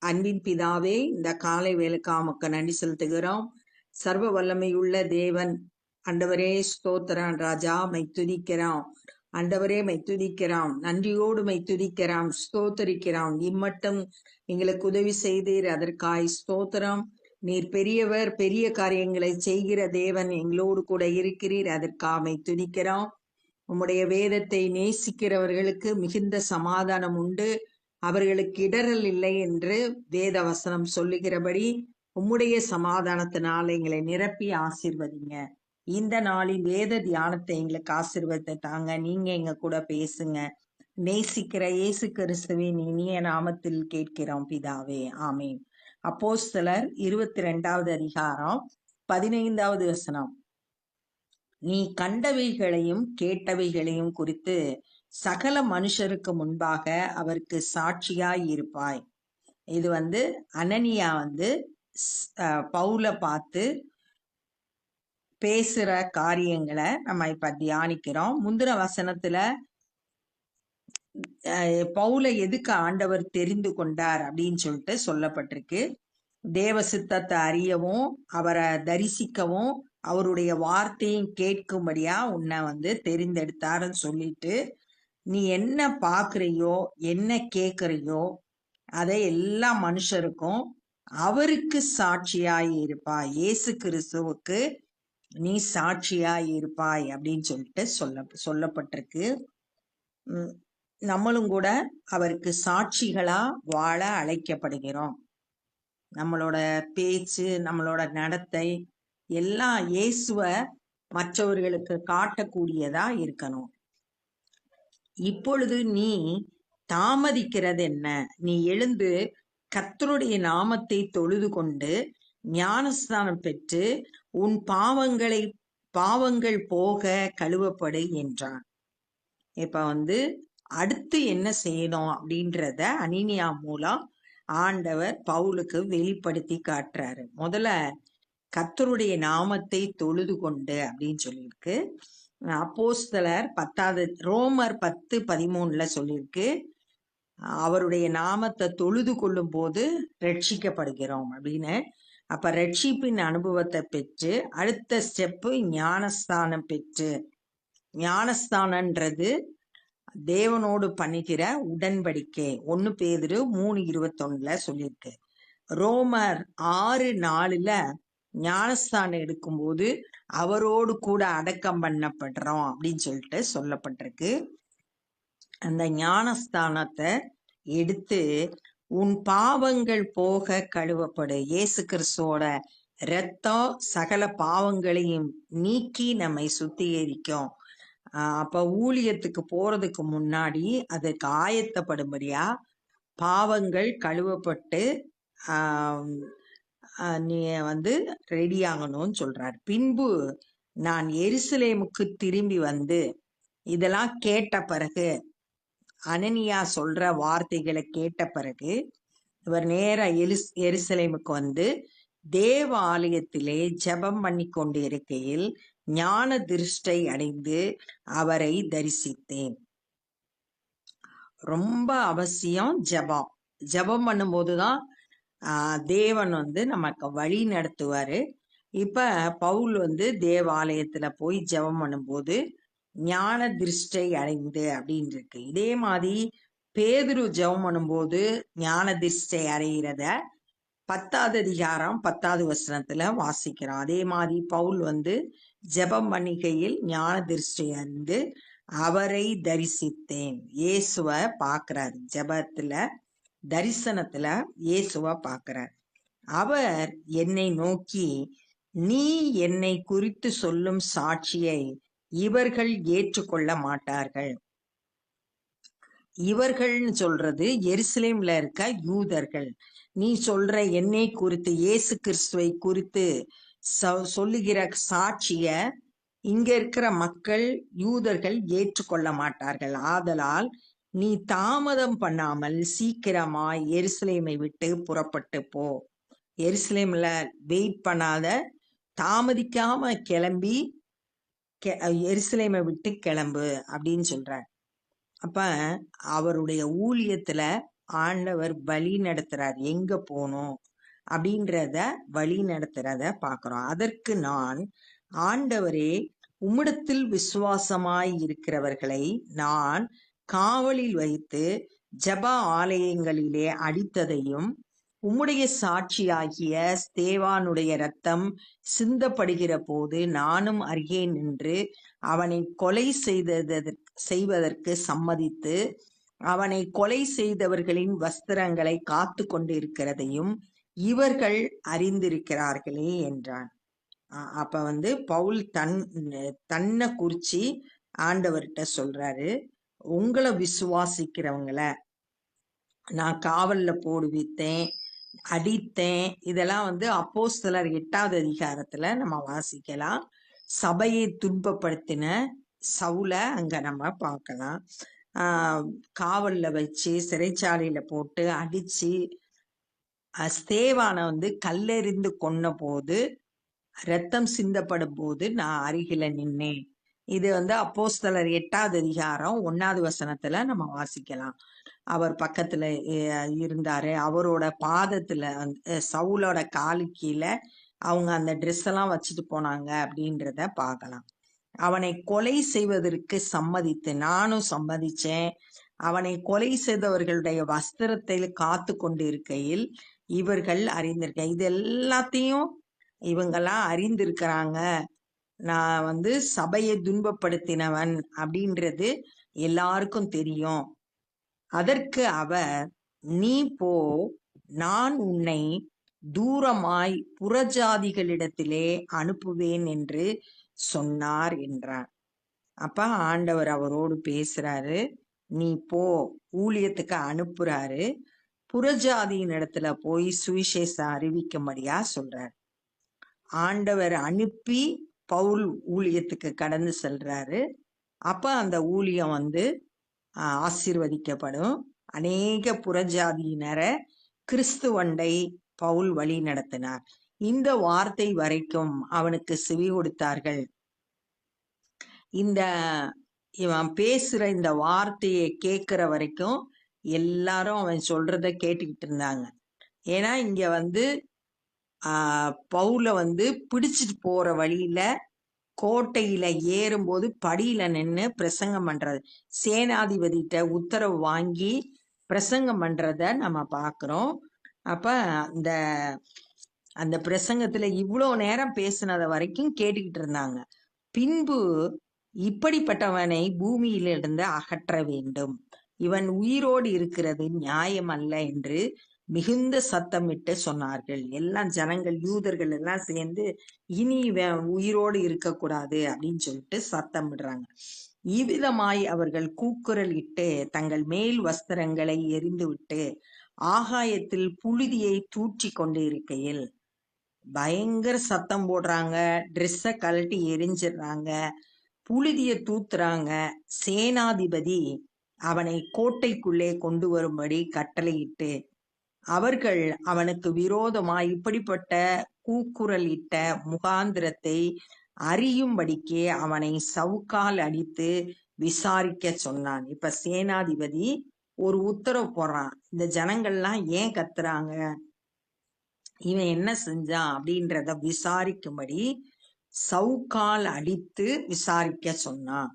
அன்பின் பிதாவே, இந்த காலை வேலைக்கா உமக்கு நன்றி செலுத்துகிறோம். சர்வ வல்லமையுள்ள தேவன் ஆண்டவரே, ஸ்தோத்திரம் ராஜா, மை துதிக்கிறோம். ஆண்டவரே, மை துதிக்கிறோம், நன்றியோடு மை துதிக்கிறோம், ஸ்தோத்தரிக்கிறோம். இம்மட்டும் எங்களுக்கு உதவி செய்தீர், அதற்காய் ஸ்தோத்திரம். நீர் பெரியவர், பெரிய காரியங்களை செய்கிற தேவன், எங்களோடு கூட இருக்கிறீர், அதற்காக மை துதிக்கிறோம். உம்முடைய வேதத்தை நேசிக்கிறவர்களுக்கு மிகுந்த சமாதானம் உண்டு, அவர்களுக்கு இடரல் இல்லை என்று வேத வசனம் சொல்லுகிறபடி உம்முடைய சமாதானத்தினால் எங்களை நிரப்பி ஆசீர்வதிங்க. இந்த நாளின் வேத தியானத்தை எங்களுக்கு ஆசீர்வாதத்தை தாங்க. நீங்க எங்க கூட பேசுங்க. நேசிக்கிற இயேசு கிறிஸ்துவின் இனிய நாமத்தில் கேட்கிறோம் பிதாவே, ஆமீன். அப்போஸ்தலர் 22வது அதிகாரம் 15வது வசனம். நீ கண்டவைகளையும் கேட்டவைகளையும் குறித்து சகல மனுஷருக்கு முன்பாக அவருக்கு சாட்சியாய் இருப்பாய். இது அனனியா பவுல பார்த்து பேசுற காரியங்களை நம்ம இப்ப தியானிக்கிறோம். முந்தின வசனத்துல பவுல எதுக்கு ஆண்டவர் தெரிந்து கொண்டார் அப்படின்னு சொல்லிட்டு சொல்லப்பட்டிருக்கு. தேவ சித்தத்தை அறியவும், அவரை தரிசிக்கவும், அவருடைய வார்த்தையும் கேட்கும்படியா உன்னை தெரிந்தெடுத்தாருன்னு சொல்லிட்டு, நீ என்ன பாக்குறியோ, என்ன கேக்குறியோ, அதை எல்லா மனுஷருக்கும் அவருக்கு சாட்சியாய் இருப்பாய். இயேசு கிறிஸ்துவுக்கு நீ சாட்சியாய் இருப்பாய் அப்படின்னு சொல்லிட்டு சொல்லப்பட்டிருக்கு. நம்மளும் கூட அவருக்கு சாட்சிகளா வாழ அழைக்கப்படுகிறோம். நம்மளோட பேச்சு, நம்மளோட நடத்தை எல்லாம் இயேசுவ மற்றவர்களுக்கு காட்டக்கூடியதா இருக்கணும். இப்பொழுது நீ தாமதிக்கிறது என்ன? நீ எழுந்து கர்த்தருடைய நாமத்தை தொழுது கொண்டு ஞானஸ்நானம் பெற்று உன் பாவங்கள் போக கழுவப்படு என்றான். இப்ப அடுத்து என்ன செய்யணும் அப்படின்றத அனனியா மூலம் ஆண்டவர் பவுலுக்கு வெளிப்படுத்தி காட்டுறாரு. முதல்ல கர்த்தருடைய நாமத்தை தொழுது கொண்டு அப்படின்னு சொல்லியிருக்கு. அப்போஸ்தலர் ரோமர் 10:13 சொல்லியிருக்கு, அவருடைய நாமத்தை தொழுது கொள்ளும் போது ரட்சிக்கப்படுகிறோம் அப்படின்னு. அப்ப ரட்சிப்பின் அனுபவத்தை பெற்று அடுத்த ஸ்டெப்பு ஞானஸ்தானம் பெற்று, ஞானஸ்தானன்றது தேவனோடு பண்ணுகிற உடன்படிக்கை. 1 பேதுரு 3:21 சொல்லியிருக்கு. ரோமர் 6:4 ஞானஸ்தானம் எடுக்கும்போது அவரோடு கூட அடக்கம் பண்ணப்படுறோம் அப்படின்னு சொல்லிட்டு சொல்லப்பட்டிருக்கு. அந்த ஞானஸ்தானத்தை எடுத்து உன் பாவங்கள் போக கழுவப்படு. இயேசு கிறிஸ்துவோட இரத்தம் சகல பாவங்களையும் நீக்கி நம்மை சுத்திகரிக்கும். அப்ப ஊழியத்துக்கு போறதுக்கு முன்னாடி அதற்கு ஆயத்தப்படும்படியா பாவங்கள் கழுவப்பட்டு நீ ரெடி ஆகணும்னு சொல்றார். பின்பு நான் எருசலேமுக்கு திரும்பி இதெல்லாம் கேட்ட பிறகு, அனனியா சொல்ற வார்த்தைகளை கேட்ட பிறகு இவர் நேர எருசலேமுக்கு தேவ ஆலயத்திலே ஜெபம் பண்ணி கொண்டு இருக்கையில் ஞான திருஷ்டை அடைந்து அவரை தரிசித்தேன். ரொம்ப அவசியம் ஜெபம். ஜெபம் பண்ணும்போதுதான் தேவன் நமக்கு வழி நடத்துவாரு. இப்ப பவுல் தேவாலயத்துல போய் ஜெபம் பண்ணும்போது ஞான திருஷ்டை அடைந்து அப்படின்னு இருக்கு. இதே மாதிரி பேதுரு ஜெபம் பண்ணும்போது ஞான திருஷ்டை அடைகிறத 10வது அதிகாரம் 10வது வசனத்துல வாசிக்கிறோம். அதே மாதிரி பவுல் ஜெபம் பண்ணிக்கையில் ஞான திருஷ்டை அடைந்து அவரை தரிசித்தேன். இயேசுவ பாக்குறாரு. ஜெபத்துல தரிசனத்துல இயேசுவ பாக்குறார். அவர் என்னை நோக்கி, நீ என்னை குறித்து சொல்லும் சாட்சியை இவர்கள் ஏற்றுக்கொள்ள மாட்டார்கள். இவர்கள்னு சொல்றது எருசலேம்ல இருக்க யூதர்கள். நீ சொல்ற என்னை குறித்து, இயேசு கிறிஸ்துவை குறித்து சொல்லுகிற சாட்சிய இங்க இருக்கிற மக்கள் யூதர்கள் ஏற்றுக்கொள்ள மாட்டார்கள். ஆதலால் நீ தாமதம் பண்ணாமல் சீக்கிரமாய் எருசலேமை விட்டு புறப்பட்டு போ. எருசலேம்ல வெயிட் பண்ணாத, தாமதிக்காம கிளம்பி எருசலேமை விட்டு கிளம்பு அப்படின்னு சொல்றார். அப்ப அவருடைய ஊழியத்துல ஆண்டவர் வழி நடத்துறார், எங்க போகணும் அப்படின்றத வழி நடத்துறத பார்க்கிறோம். அதற்கு நான், ஆண்டவரே, உம்மிடத்தில் விசுவாசமாய் இருக்கிறவர்களை நான் காவலில் வைத்து ஜெப ஆலயங்களிலே அடித்ததையும், உம்முடைய சாட்சியாகிய ஸ்தேவானுடைய இரத்தம் சிந்தப்படுகிற போது நானும் அருகே நின்று அவனை கொலை செய்வதற்கு சம்மதித்து அவனை கொலை செய்தவர்களின் வஸ்திரங்களை காத்து கொண்டிருக்கிறதையும் இவர்கள் அறிந்திருக்கிறார்களே என்றான். அப்ப பவுல் தன்னை குறிச்சு ஆண்டவர்கிட்ட சொல்றாரு, உங்களை விசுவாசிக்கிறவங்கள நான் காவல்ல போடுவித்தேன், அடித்தேன். இதெல்லாம் அப்போஸ்தலர் 8வது அதிகாரத்துல நம்ம வாசிக்கலாம். சபையை துன்பப்படுத்தின சவுல அங்க நம்ம பார்க்கலாம். காவல்ல வச்சு சிறைச்சாலையில போட்டு அடிச்சு ஸ்தேவானை கல்லெறிந்து கொன்ன போது, ரத்தம் சிந்தப்படும் போது நான் அருகில நின்னேன். இது அப்போஸ்தலர் 8வது அதிகாரம் 1வது வசனத்துல நம்ம வாசிக்கலாம். அவர் பக்கத்துல இருந்தாரு. அவரோட பாதத்துல சவுலோட காலு கீழே அவங்க அந்த ட்ரெஸ் எல்லாம் வச்சுட்டு போனாங்க அப்படின்றத பார்க்கலாம். அவனை கொலை செய்வதற்கு சம்மதித்து, நானும் சம்மதிச்சேன். அவனை கொலை செய்தவர்களுடைய வஸ்திரத்தை காத்து கொண்டு இருக்கையில் இவர்கள் அறிந்திருக்க, இது எல்லாத்தையும் இவங்கெல்லாம் அறிந்திருக்கிறாங்க. நான் சபையை துன்பப்படுத்தினவன் அப்படின்றது எல்லாருக்கும் தெரியும். அதற்கு அவர், நீ போ, நான் உன்னை தூரமாய் புறஜாதிகளிடத்திலே அனுப்புவேன் என்று சொன்னார் என்றார். அப்ப ஆண்டவர் அவரோடு பேசுறாரு, நீ போ, ஊழியத்துக்கு அனுப்புறாரு. புறஜாதியின் இடத்துல போய் சுவிசேஷம் அறிவிக்கும்படியா சொல்றாரு. ஆண்டவர் அனுப்பி பவுல் ஊழியத்துக்கு கடந்து செல்றாரு. அப்ப அந்த ஊழியம் ஆசீர்வதிக்கப்படும். அநேக புறஜாதியினரை கிறிஸ்துவண்டை பவுல் வழி நடத்தினார். இந்த வார்த்தை வரைக்கும் அவனுக்கு செவி கொடுத்தார்கள். இவன் பேசுற இந்த வார்த்தையை கேட்கிற வரைக்கும் எல்லாரும் அவன் சொல்றத கேட்டுக்கிட்டு இருந்தாங்க. ஏன்னா இங்க பவுல பிடிச்சிட்டு போற வழியில கோட்டையில ஏறும்போது படியில நின்று பிரசங்கம் பண்றது, சேனாதிபதிட்ட உத்தரவு வாங்கி பிரசங்கம் பண்றத நம்ம பார்க்கிறோம். அப்ப அந்த பிரசங்கத்துல இவ்வளோ நேரம் பேசினத வரைக்கும் கேட்டுக்கிட்டு இருந்தாங்க. பின்பு இப்படிப்பட்டவனை பூமியிலிருந்து அகற்ற வேண்டும், இவன் உயிரோடு இருக்கிறது நியாயம் அல்ல என்று மிகுந்த சத்தமிட்டு சொன்னார்கள். எல்லாம் ஜனங்கள், யூதர்கள் எல்லாம் சேர்ந்து இனி உயிரோடு இருக்கக்கூடாது அப்படின்னு சொல்லிட்டு சத்தமிடுறாங்க. இவ்விதமாய் அவர்கள் கூக்குரல் இட்டு தங்கள் மேல் வஸ்திரங்களை எரிந்து விட்டு ஆகாயத்தில் புழுதியை தூற்றி கொண்டு இருக்கையில், பயங்கர சத்தம் போடுறாங்க, ட்ரெஸ்ஸ கழட்டி எரிஞ்சிடுறாங்க, புழுதிய தூத்துறாங்க. சேனாதிபதி அவனை கோட்டைக்குள்ளே கொண்டு வரும்படி கட்டளையிட்டு அவர்கள் அவனுக்கு விரோதமாய் இப்படிப்பட்ட கூக்குரல் இட்ட முகாந்திரத்தை அறியும்படிக்கு அவனை சவுக்கால் அடித்து விசாரிக்க சொன்னான். இப்ப சேனாதிபதி ஒரு உத்தரவு போடுறான், இந்த ஜனங்கள்லாம் ஏன் கத்துறாங்க, இவன் என்ன செஞ்சான் அப்படின்றத விசாரிக்கும்படி சவுக்கால் அடித்து விசாரிக்க சொன்னான்.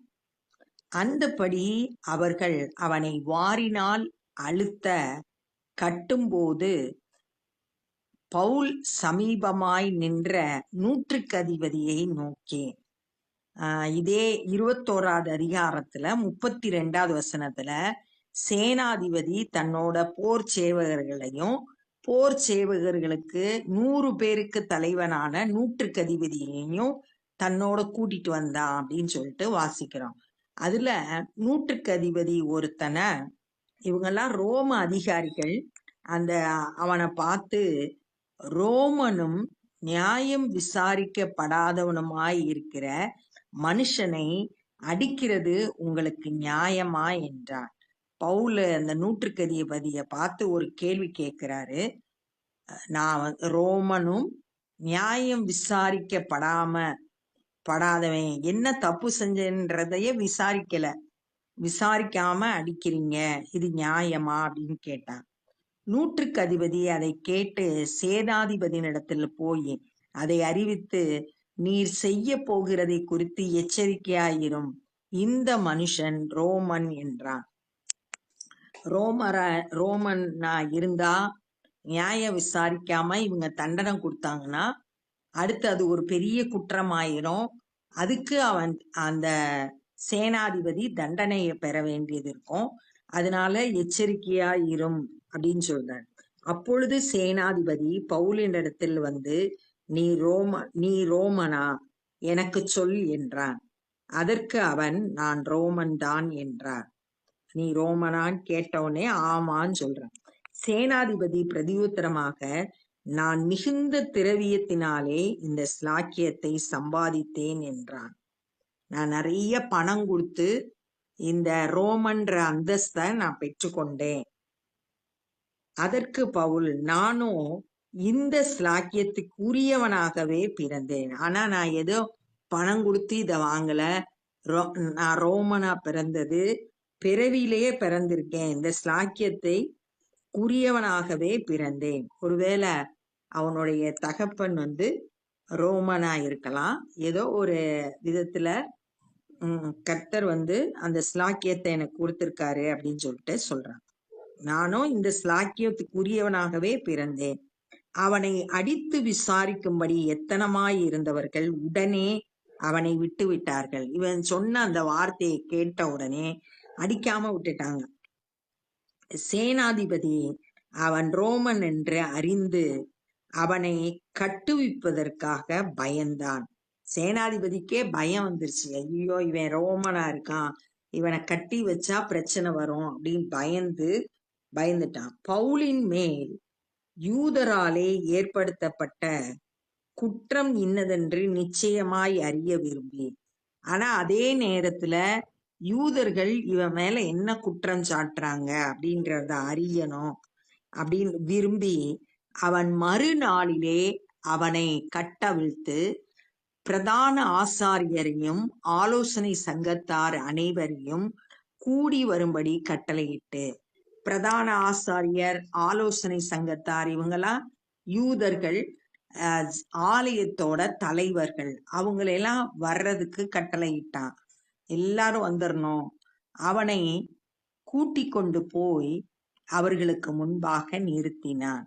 அந்தபடி அவர்கள் அவனை வாரினால் அழுத்த கட்டும்போது பவுல் சமீபமாய் நின்ற நூற்றுக்கு அதிபதியை நோக்கி, இதே 21வது அதிகாரத்துல 32வது வசனத்துல சேனாதிபதி தன்னோட போர் சேவகர்களையும் போர் சேவகர்களுக்கு 100 பேருக்கு தலைவனான நூற்றுக்கு அதிபதியையும் தன்னோட கூட்டிட்டு வந்தான் அப்படின்னு சொல்லிட்டு வாசிக்கிறோம். அதுல நூற்றுக்கு அதிபதி ஒருத்தனை, இவங்கெல்லாம் ரோம அதிகாரிகள், அவனை பார்த்து, ரோமனும் நியாயம் விசாரிக்கப்படாதவனுமாய் இருக்கிற மனுஷனை அடிக்கிறது உங்களுக்கு நியாயமா என்றார். பவுல் அந்த நூற்றுக்கு அதிபதியை பார்த்து ஒரு கேள்வி கேட்கிறாரு. நான் ரோமனும் நியாயம் விசாரிக்கப்படாதவன் என்ன தப்பு செஞ்சன்றதையே விசாரிக்காம அடிக்கிறீங்க, இது நியாயமா அப்படின்னு கேட்டான். நூற்றுக்கு அதிபதி அதை கேட்டு சேனாதிபதியினிடத்தில் போய் அதை அறிவித்து, நீர் செய்ய போகிறதை குறித்து எச்சரிக்கையாயிரும், இந்த மனுஷன் ரோமன் என்றான். ரோமனா இருந்தா நியாயம் விசாரிக்காம இவங்க தண்டனை கொடுத்தாங்கன்னா அடுத்து அது ஒரு பெரிய குற்றமாயிரும். அதுக்கு அந்த சேனாதிபதி தண்டனையை பெற வேண்டியது இருக்கும். அதனால எச்சரிக்கையா இரும் அப்படின்னு சொல்றார். அப்பொழுது சேனாதிபதி பவுலினிடத்தில் வந்து, நீ ரோமனா, எனக்கு சொல் என்றான். அதற்கு அவன், நான் ரோமன் தான் என்றார். நீ ரோமனான்னு கேட்டவுடனே ஆமான்னு சொல்றான். சேனாதிபதி பிரதியுத்தரமாக, நான் மிகுந்த திரவியத்தினாலே இந்த ஸ்லாக்கியத்தை சம்பாதித்தேன் என்றான். நான் நிறைய பணம் கொடுத்து இந்த ரோமன்ற அந்தஸ்தை நான் பெற்றுக்கொண்டேன். அதற்கு பவுல், நானும் இந்த ஸ்லாக்கியத்துக்கு உரியவனாகவே பிறந்தேன். ஆனா நான் ஏதோ பணம் கொடுத்து இதை வாங்கல. நான் ரோமனா பிறந்தது பிறவியிலேயே பிறந்திருக்கேன். இந்த ஸ்லாக்கியத்தை உரியவனாகவே பிறந்தேன். ஒருவேளை அவனுடைய தகப்பன் வந்து ரோமனா இருக்கலாம். ஏதோ ஒரு விதத்துல கர்த்தர் வந்து அந்த ஸ்லாக்கியத்தை எனக்கு கொடுத்திருக்காரு அப்படின்னு சொல்லிட்டு சொல்றான். நானும் இந்த ஸ்லாக்கியத்துக்கு உரியவனாகவே பிறந்தேன். அவனை அடித்து விசாரிக்கும்படி எத்தனமாய் இருந்தவர்கள் உடனே அவனை விட்டு விட்டார்கள். இவன் சொன்ன அந்த வார்த்தையை கேட்ட உடனே அடிக்காம விட்டுட்டாங்க. சேனாதிபதி அவன் ரோமன் என்று அறிந்து அவனை கட்டுவிப்பதற்காக பயந்தான். சேனாதிபதிக்கே பயம் வந்துருச்சு. ஐயோ, இவன் ரோமனா இருக்கான், இவனை கட்டி வச்சா பிரச்சனை வரும் அப்படின்னு பயந்துட்டான். பவுலின் மேல் யூதராலே ஏற்படுத்தப்பட்ட குற்றம் இன்னதென்று நிச்சயமாய் அறிய விரும்பி, ஆனா அதே நேரத்துல யூதர்கள் இவன் மேல என்ன குற்றம் சாட்டுறாங்க அப்படின்றத அறியணும் அப்படின்னு விரும்பி அவன் மறுநாளிலே அவனை கட்டவிழ்த்து பிரதான ஆசாரியரையும் ஆலோசனை சங்கத்தார் அனைவரையும் கூடி வரும்படி கட்டளையிட்டு, பிரதான ஆசாரியர், ஆலோசனை சங்கத்தார் இவங்கெல்லாம் யூதர்கள், ஆலயத்தோட தலைவர்கள், அவங்களெல்லாம் வர்றதுக்கு கட்டளையிட்டான். எல்லாரும் வந்துடணும். அவனை கூட்டி கொண்டு போய் அவர்களுக்கு முன்பாக நிறுத்தினான்.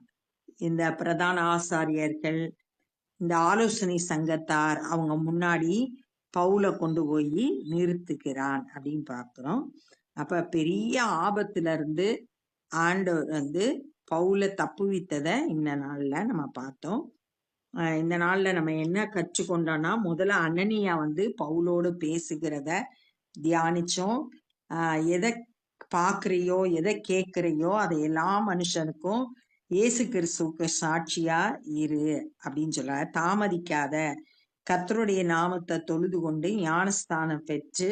இந்த பிரதான ஆசாரியர்கள், இந்த ஆலோசனை சங்கத்தார் அவங்க முன்னாடி பவுலை கொண்டு போய் நிறுத்துகிறான் அப்படின்னு பார்க்கிறோம். அப்ப பெரிய ஆபத்துல இருந்து ஆண்டவர் வந்து பவுலை தப்புவித்ததை இந்த நாள்ல நம்ம பார்த்தோம். இந்த நாள்ல நம்ம என்ன கற்றுக்கொண்டோம்னா, முதல்ல அனனியா வந்து பவுலோடு பேசுகிறத தியானிச்சோம். எதை பாக்குறியோ எதை கேட்கிறையோ அதை எல்லா மனுஷனுக்கும் இயேசு கிறிஸ்துவுக்கு சாட்சியா இரு அப்படின்னு சொல்ல, தாமதிக்காத, கர்த்தருடைய நாமத்தை தொழுது கொண்டு ஞானஸ்தானம் பெற்று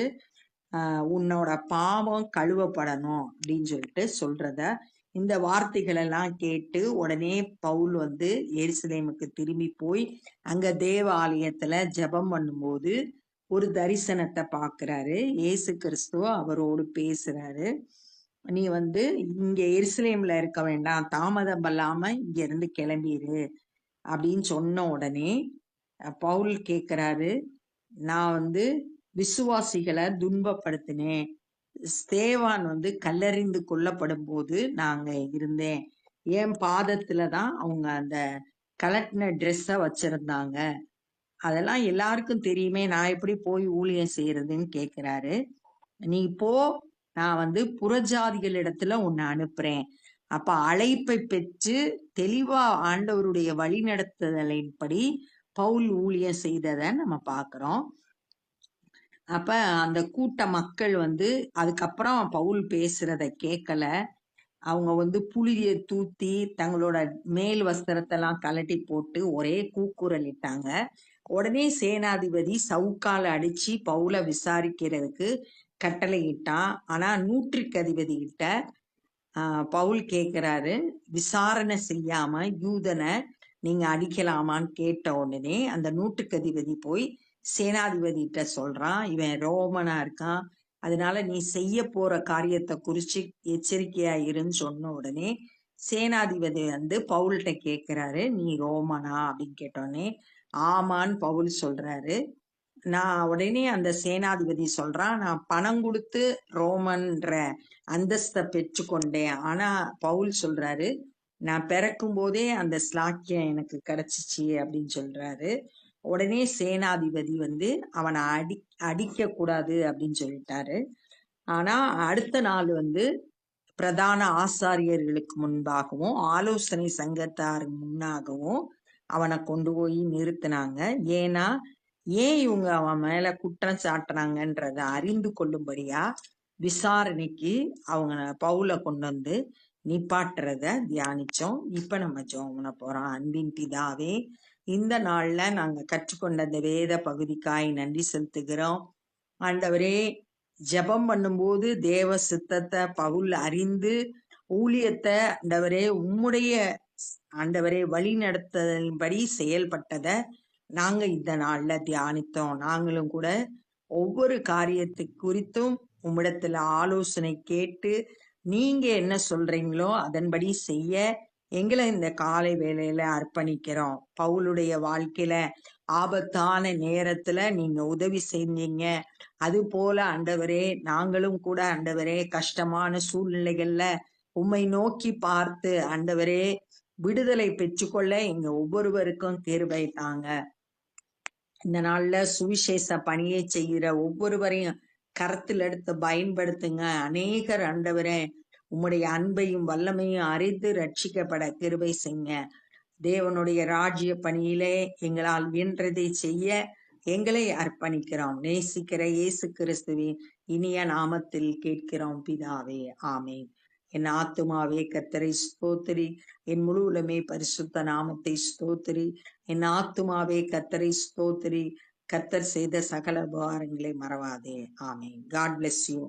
உன்னோட பாவம் கழுவப்படணும் அப்படின்னு சொல்லிட்டு சொல்றத, இந்த வார்த்தைகள் எல்லாம் கேட்டு உடனே பவுல் வந்து எருசலேமுக்கு திரும்பி போய் அங்க தேவாலயத்துல ஜெபம் பண்ணும்போது ஒரு தரிசனத்தை பாக்குறாரு. இயேசு கிறிஸ்துவ அவரோடு பேசுறாரு. நீ வந்து இங்க எருசலேம்ல இருக்க வேண்டாம், தாமதம் இல்லாம இங்க இருந்து கிளம்பிடு அப்படின்னு சொன்ன உடனே பவுல் கேட்கிறாரு, நான் வந்து விசுவாசிகளை துன்பப்படுத்தினேன். ஸ்தேவான் வந்து கல்லறிந்து கொல்லப்படும் போது நாங்க இருந்தேன். என் பாதத்துலதான் அவங்க அந்த கலட்டின ட்ரெஸ்ஸ வச்சிருந்தாங்க. அதெல்லாம் எல்லாருக்கும் தெரியுமே, நான் எப்படி போய் ஊழியம் செய்யறதுன்னு கேட்கிறாரு. நீ போ, நான் வந்து புறஜாதிகளிடத்துல உன்னை அனுப்புறேன். அப்ப அழைப்பை பெற்று தெளிவா ஆண்டவருடைய வழி நடத்துதலின்படி பவுல் ஊழியம் செய்ததை நம்ம பாக்குறோம். அப்ப அந்த கூட்ட மக்கள் வந்து அதுக்கப்புறம் பவுல் பேசுறத கேட்கல. அவங்க வந்து புளிய தூத்தி தங்களோட மேல் வஸ்திரத்தெல்லாம் கலட்டி போட்டு ஒரே கூக்குரல் இட்டாங்க. உடனே சேனாதிபதி சவுக்கால அடிச்சு பவுலை விசாரிக்கிறதுக்கு கட்டளை இட்டான். ஆனா நூற்றுக்கு அதிபதி கிட்ட பவுல் கேட்கிறாரு, விசாரணை செய்யாம யூதனை நீங்க அடிக்கலாமான்னு கேட்ட உடனே அந்த நூற்றுக்கு அதிபதி போய் சேனாதிபதி கிட்ட சொல்றான், இவன் ரோமனா இருக்கான், அதனால நீ செய்ய போற காரியத்தை குறிச்சு எச்சரிக்கையா இருன்னு சொன்ன உடனே சேனாதிபதி பவுல்கிட்ட கேட்கிறாரு, நீ ரோமனா அப்படின்னு கேட்டோடனே ஆமான்னு பவுல் சொல்றாரு. நான் உடனே அந்த சேனாதிபதி சொல்றான், நான் பணம் கொடுத்து ரோமன்ற அந்தஸ்தை பெற்றுக்கொண்டேன். ஆனா பவுல் சொல்றாரு, நான் பிறக்கும் போதே அந்த ஸ்லாக்கியம் எனக்கு கிடைச்சிச்சு அப்படின்னு சொல்றாரு. உடனே சேனாதிபதி அவனை அடிக்க கூடாது அப்படின்னு சொல்லிட்டாரு. ஆனா அடுத்த நாள் பிரதான ஆசாரியர்களுக்கு முன்பாகவும் ஆலோசனை சங்கத்தார் முன்னாகவும் அவனை கொண்டு போய் நிறுத்தினாங்க. ஏன்னா ஏன் இவங்க அவன் மேல குற்றம் சாட்டுறாங்கன்றத அறிந்து கொள்ளும்படியா விசாரணைக்கு அவங்க பவுலை கொண்டு நிப்பாட்டுறத தியானிச்சோம். இப்ப நம்ம ஜெபம் பண்ண போறோம். அன்பின் பிதாவே, இந்த நாள்ல நாங்க கற்றுக்கொண்ட இந்த வேத பகுதிக்காய் நன்றி செலுத்துகிறோம். ஆண்டவரே, ஜெபம் பண்ணும்போது தேவ சித்தத்தை பவுல் அறிந்து ஊழியத்தை ஆண்டவரே உம்முடைய ஆண்டவரே வழி நடத்தலின்படி செயல்பட்டத நாங்க இந்த நாள்ல தியானித்தோம். நாங்களும் கூட ஒவ்வொரு காரியத்தை குறித்தும் உம்மிடத்துல ஆலோசனை கேட்டு நீங்க என்ன சொல்றீங்களோ அதன்படி செய்ய எங்களை இந்த காலை வேளையில அர்ப்பணிக்கிறோம். பவுலுடைய வாழ்க்கையில ஆபத்தான நேரத்துல நீங்க உதவி செஞ்சீங்க. அது போல ஆண்டவரே, நாங்களும் கூட ஆண்டவரே கஷ்டமான சூழ்நிலைகள்ல உம்மை நோக்கி பார்த்து ஆண்டவரே விடுதலை பெற்றுக்கொள்ள எங்க ஒவ்வொருவருக்கும் கிருபை தாங்க. இந்த நாள்ல சுவிசேஷ பணியை செய்கிற ஒவ்வொருவரையும் கரத்தில் எடுத்து பயன்படுத்துங்க. அநேகர் ஆண்டவரே உம்முடைய அன்பையும் வல்லமையும் அறிந்து ரட்சிக்கப்பட கிருபை செய்யுங்க. தேவனுடைய ராஜ்ய பணியிலே எங்களால் இயன்றதை செய்ய எங்களை அர்ப்பணிக்கிறோம். நேசிக்கிற இயேசு கிறிஸ்துவின் இனிய நாமத்தில் கேட்கிறோம் பிதாவே, ஆமேன். என் ஆத்துமாவே கர்த்தரை ஸ்தோத்திரி, என் முழு உலமே பரிசுத்த நாமத்தை ஸ்தோத்திரி. என் ஆத்துமாவே கர்த்தரை ஸ்தோத்திரி, கர்த்தர் செய்த சகல உபகாரங்களை மறவாதே. ஆமேன். God bless you.